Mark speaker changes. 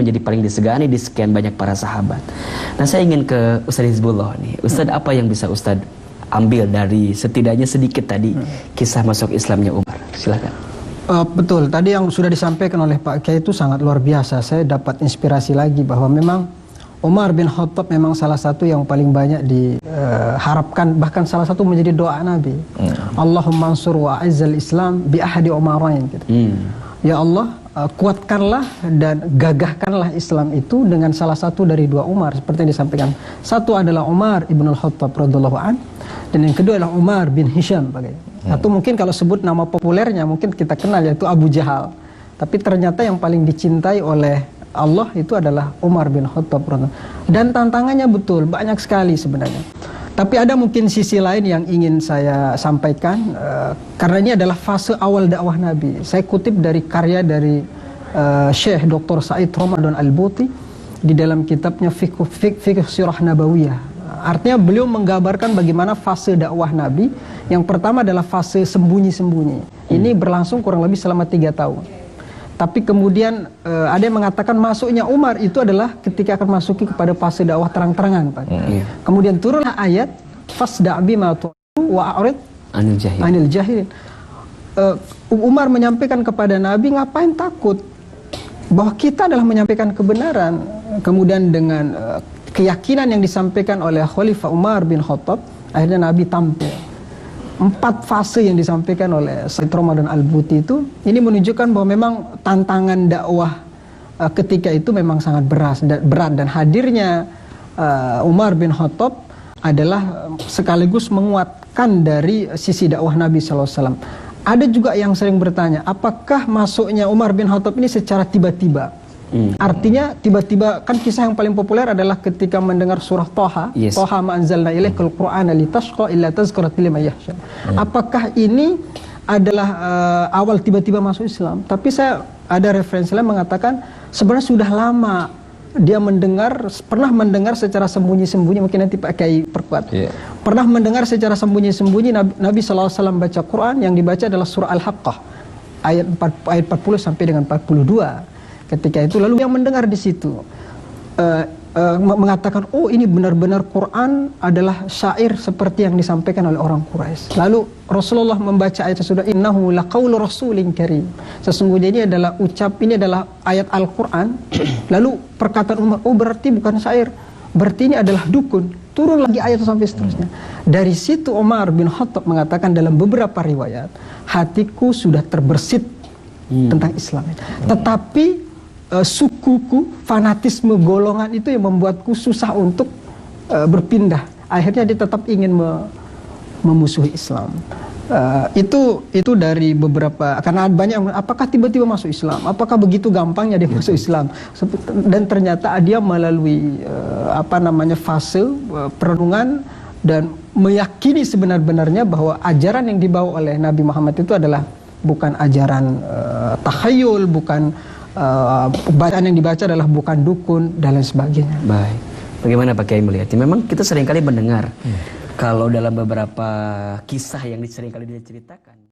Speaker 1: menjadi paling disegani di sekian banyak para sahabat. Nah, saya ingin ke Ustaz Hizbullah nih. Ustaz, apa yang bisa Ustaz ambil dari setidaknya sedikit tadi kisah masuk Islamnya Umar? Silakan.
Speaker 2: Betul, tadi yang sudah disampaikan oleh Pak Kiai itu sangat luar biasa. Saya dapat inspirasi lagi bahwa memang Umar bin Khattab memang salah satu yang paling banyak diharapkan, bahkan salah satu menjadi doa Nabi. Allahumma ansur wa a'izzal Islam bi ahadi Umarain gitu. Ya Allah, kuatkanlah dan gagahkanlah Islam itu dengan salah satu dari dua Umar, seperti yang disampaikan. Satu adalah Umar ibn al-Khattab radhiyallahu an, dan yang kedua adalah Umar bin Hisham. Atau mungkin kalau sebut nama populernya mungkin kita kenal, yaitu Abu Jahal. Tapi ternyata yang paling dicintai oleh Allah itu adalah Umar bin Khattab. Dan tantangannya betul banyak sekali sebenarnya. Tapi ada mungkin sisi lain yang ingin saya sampaikan, karena ini adalah fase awal dakwah Nabi. Saya kutip dari karya dari Syekh Dr. Said Ramadan Al-Buti di dalam kitabnya Fiqh Sirah Nabawiyah. Artinya beliau menggambarkan bagaimana fase dakwah Nabi. Yang pertama adalah fase sembunyi-sembunyi. Ini berlangsung kurang lebih selama 3 tahun. Tapi kemudian ada yang mengatakan masuknya Umar itu adalah ketika akan masuki kepada fase dakwah terang-terangan, Pak. Kemudian turunlah ayat fasda' bima tu'tu wa a'rid anil jahilin. Umar menyampaikan kepada Nabi, ngapain takut? Bahwa kita adalah menyampaikan kebenaran. Kemudian dengan keyakinan yang disampaikan oleh Khalifah Umar bin Khattab, akhirnya Nabi tampil. 4 fase yang disampaikan oleh Said Ramadan Al-Buti itu, ini menunjukkan bahwa memang tantangan dakwah ketika itu memang sangat berat, dan hadirnya Umar bin Khattab adalah sekaligus menguatkan dari sisi dakwah Nabi SAW. Ada juga yang sering bertanya, apakah masuknya Umar bin Khattab ini secara tiba-tiba? Artinya tiba-tiba, kan kisah yang paling populer adalah ketika mendengar surah Thaha, Thaha ma anzalna ilaikal qur'ana litashqa illa tazkiratan liman yakhsha. Apakah ini adalah awal tiba-tiba masuk Islam? Tapi saya ada referensi lain mengatakan sebenarnya sudah lama dia pernah mendengar secara sembunyi-sembunyi, mungkin nanti Pak Kiai perkuat. Pernah mendengar secara sembunyi-sembunyi Nabi SAW baca Quran, yang dibaca adalah surah Al-Haqqah ayat 40 sampai dengan 42. Ketika itu lalu yang mendengar di situ mengatakan, oh ini benar-benar Quran adalah syair seperti yang disampaikan oleh orang Quraisy. Lalu Rasulullah membaca ayat tersebut, innahu laqaulu rasulin karim. Sesungguhnya ini adalah ayat Al-Quran. Lalu perkataan Umar, oh berarti bukan syair, berarti ini adalah dukun. Turun lagi ayat sampai seterusnya. Dari situ Umar bin Khattab mengatakan dalam beberapa riwayat, hatiku sudah terbersit tentang Islam. Tetapi sukuku, fanatisme golongan itu yang membuatku susah untuk berpindah. Akhirnya dia tetap ingin memusuhi Islam. Itu dari beberapa, karena banyak, apakah tiba-tiba masuk Islam? Apakah begitu gampangnya dia masuk Islam? Dan ternyata dia melalui fase perenungan dan meyakini sebenar-benarnya bahwa ajaran yang dibawa oleh Nabi Muhammad itu adalah bukan ajaran takhayul, bukan bacaan yang dibaca adalah bukan dukun dan lain sebagainya.
Speaker 1: Baik. Bagaimana Pak Kiai melihatnya? Memang kita seringkali mendengar kalau dalam beberapa kisah yang seringkali diceritakan